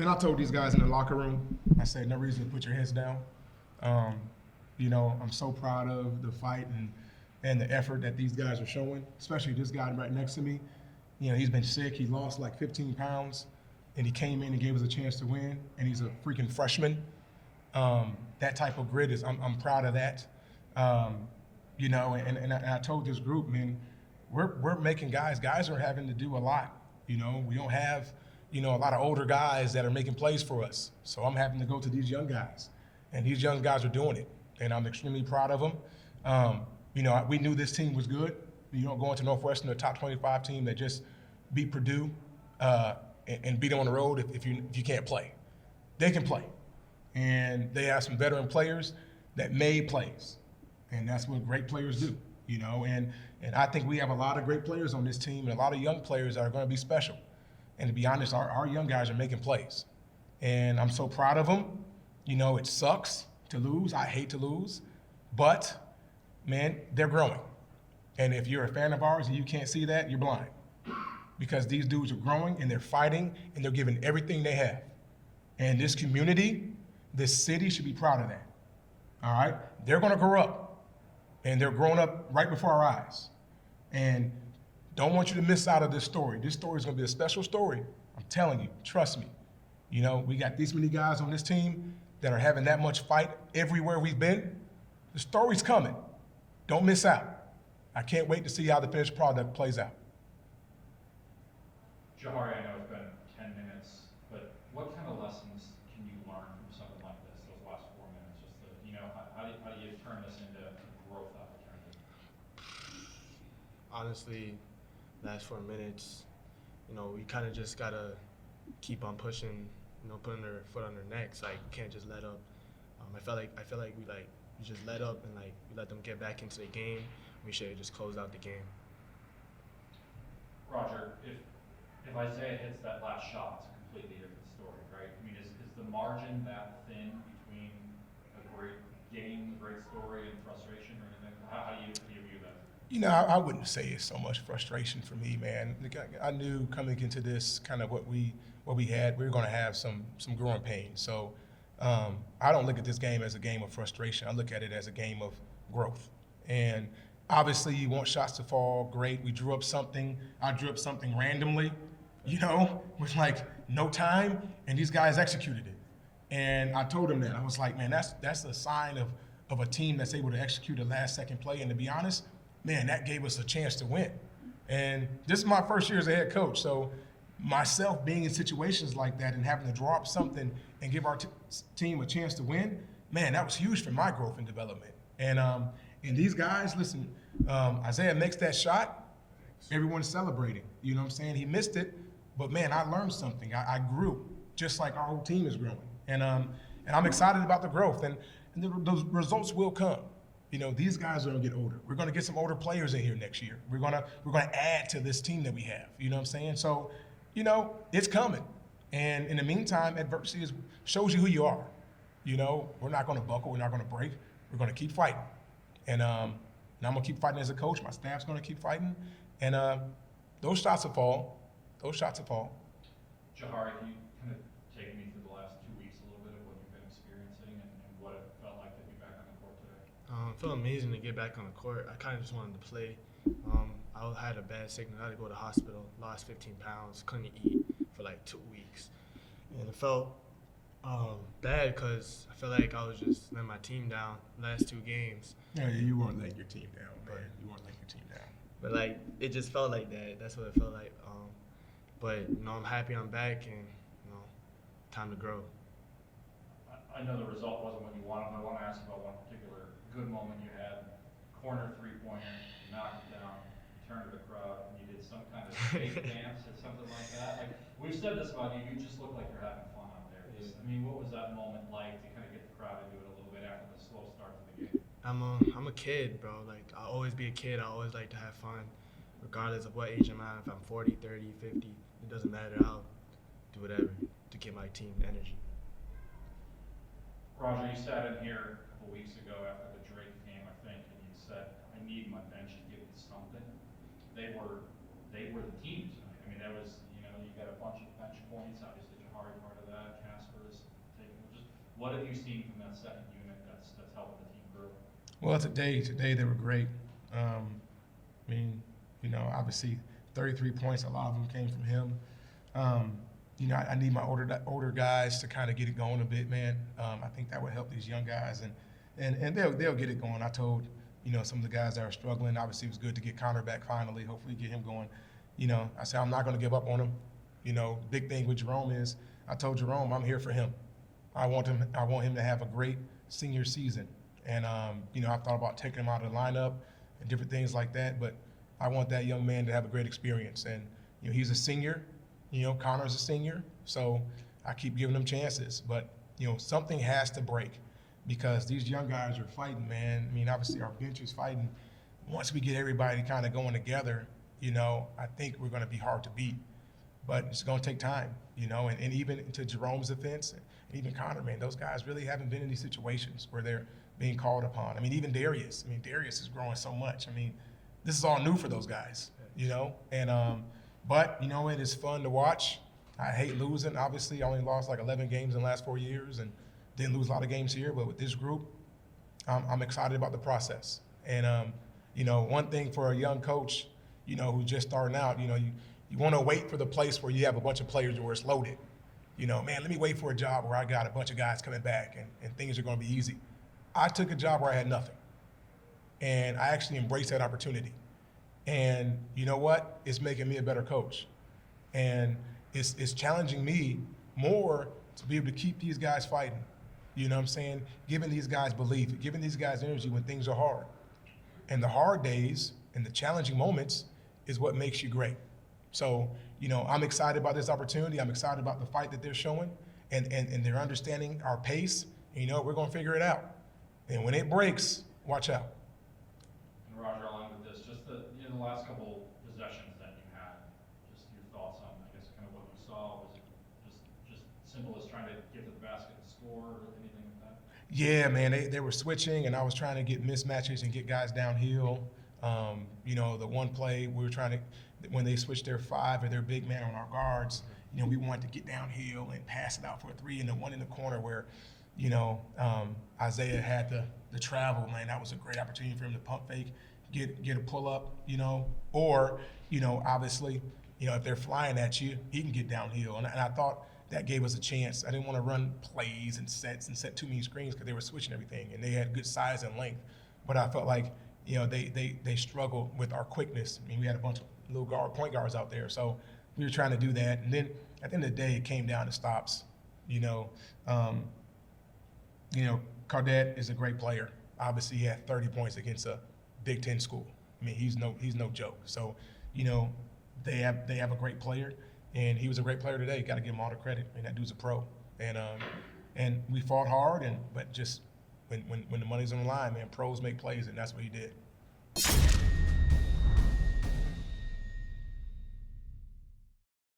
Man, I told these guys in the locker room, I said, no reason to put your heads down. I'm so proud of the fight and the effort that these guys are showing, especially this guy right next to me. He's been sick. He lost like 15 pounds, and he came in and gave us a chance to win, and he's a freaking freshman. That type of grit I'm proud of that. And I told this group, man, we're making guys are having to do a lot. We don't have, a lot of older guys that are making plays for us. So I'm having to go to these young guys, and these young guys are doing it, and I'm extremely proud of them. We knew this team was good. Going to Northwestern, a top 25 team that just beat Purdue and beat them on the road if you can't play. They can play, and they have some veteran players that made plays, and that's what great players do. And I think we have a lot of great players on this team and a lot of young players that are going to be special. And to be honest, our young guys are making plays, and I'm so proud of them. It sucks to lose. I hate to lose, but man, they're growing. And if you're a fan of ours and you can't see that, you're blind. Because these dudes are growing and they're fighting and they're giving everything they have. And this community, this city should be proud of that. All right? They're going to grow up. And they're growing up right before our eyes. And don't want you to miss out of this story. This story is going to be a special story. I'm telling you, trust me. We got these many guys on this team that are having that much fight everywhere we've been. The story's coming. Don't miss out. I can't wait to see how the finished product plays out. Jahari, I know it's been 10 minutes, but what kind of lessons can you learn from something like this, those last 4 minutes? How do you turn this into a growth opportunity? Honestly, last 4 minutes, we kind of just got to keep on pushing, putting our foot on their necks. Like, we can't just let up. I feel like we just let up and we let them get back into the game. We should have just closed out the game. Roger, if Isaiah hits that last shot, it's a completely different story, right? I mean, is the margin that thin between a great game, a great story, and frustration, or anything? How do you view that? I wouldn't say it's so much frustration for me, man. I knew coming into this kind of what we had, we were going to have some growing pains. So I don't look at this game as a game of frustration. I look at it as a game of growth. And obviously, you want shots to fall. Great. We drew up something. I drew up something randomly, with no time, and these guys executed it. And I told them that. I was like, man, that's a sign of a team that's able to execute a last-second play. And to be honest, man, that gave us a chance to win. And this is my first year as a head coach, so myself being in situations like that and having to draw up something and give our team a chance to win, man, that was huge for my growth and development. And these guys, listen, Isaiah makes that shot, everyone's celebrating. You know what I'm saying? He missed it, but man, I learned something. I grew, just like our whole team is growing. And I'm excited about the growth, and those results will come. These guys are gonna get older. We're gonna get some older players in here next year. We're gonna add to this team that we have. You know what I'm saying? So, it's coming. And in the meantime, adversity shows you who you are. We're not gonna buckle. We're not gonna break. We're gonna keep fighting. And I'm gonna keep fighting as a coach. My staff's gonna keep fighting. And those shots will fall. Those shots will fall. Jahari, can you kind of take me through the last 2 weeks a little bit of what you've been experiencing and what it felt like to be back on the court today? It felt amazing to get back on the court. I kind of just wanted to play. I had a bad sickness. I had to go to the hospital, lost 15 pounds, couldn't eat for 2 weeks. And it felt bad because I felt like I was just letting my team down last 2 games. Yeah, you weren't letting your team down, man. You weren't letting your team down. But it just felt like that. That's what it felt like. But I'm happy I'm back, and time to grow. I know the result wasn't what you wanted, but I want to ask about one particular good moment you had. Corner three-pointer, you knocked it down, you turned to the crowd, and you did some kind of fake dance or something like that. We've said this about you. You just look like you're having fun out there. What was that moment like to kind of get the crowd into it a little bit after the slow start to the game? I'm a kid, bro. I'll always be a kid. I always like to have fun, regardless of what age I'm at. If I'm 40, 30, 50, it doesn't matter. I'll do whatever to get my team energy. Roger, you sat in here a couple weeks ago after the Drake game, I think, and you said, I need my bench to give me something. They were the team tonight. That was, you got a bunch of bench points. Obviously, Jahari part of that. What have you seen from that second unit that's helping the team grow? Well, today they were great. I mean, obviously 33 points, a lot of them came from him. I need my older guys to kind of get it going a bit, man. I think that would help these young guys, and they'll get it going. I told some of the guys that are struggling. Obviously, it was good to get Connor back finally. Hopefully, get him going. I said I'm not going to give up on him. Big thing with Jerome is I told Jerome I'm here for him. I want him to have a great senior season, and I've thought about taking him out of the lineup and different things like that. But I want that young man to have a great experience, and he's a senior. Connor's a senior, so I keep giving him chances. But something has to break because these young guys are fighting, man. I mean, obviously our bench is fighting. Once we get everybody kind of going together, I think we're going to be hard to beat. But it's going to take time, and even to Jerome's defense, and even Connor, man, those guys really haven't been in these situations where they're being called upon. I mean, even Darius. I mean, Darius is growing so much. I mean, this is all new for those guys, and but it is fun to watch. I hate losing. Obviously, I only lost like 11 games in the last 4 years, and didn't lose a lot of games here. But with this group, I'm excited about the process. And one thing for a young coach, who's just starting out, you want to wait for the place where you have a bunch of players where it's loaded. Man, let me wait for a job where I got a bunch of guys coming back and things are going to be easy. I took a job where I had nothing, and I actually embraced that opportunity. And you know what? It's making me a better coach. And it's challenging me more to be able to keep these guys fighting. You know what I'm saying? Giving these guys belief, giving these guys energy when things are hard. And the hard days and the challenging moments is what makes you great. So, I'm excited about this opportunity. I'm excited about the fight that they're showing and they're understanding our pace. And, we're going to figure it out. And when it breaks, watch out. And Roger, along with this, just the last couple possessions that you had, just your thoughts on, I guess, kind of what you saw. Was it just simple as trying to get to the basket and score or anything like that? Yeah, man, they were switching, and I was trying to get mismatches and get guys downhill. The one play we were trying to, when they switched their 5 or their big man on our guards, we wanted to get downhill and pass it out for a 3, and the one in the corner where, Isaiah had the travel, man, that was a great opportunity for him to pump fake, get a pull up, or, obviously, if they're flying at you, he can get downhill. And I thought that gave us a chance. I didn't want to run plays and sets and set too many screens because they were switching everything and they had good size and length. But I felt like, they struggled with our quickness. I mean, we had a bunch of little point guards out there. So we were trying to do that. And then at the end of the day, it came down to stops. Cadet is a great player. Obviously, he had 30 points against a Big Ten school. I mean, he's no joke. So, they have a great player, and he was a great player today. You got to give him all the credit. I mean, that dude's a pro. And we fought hard, but just when the money's on the line, man, pros make plays, and that's what he did.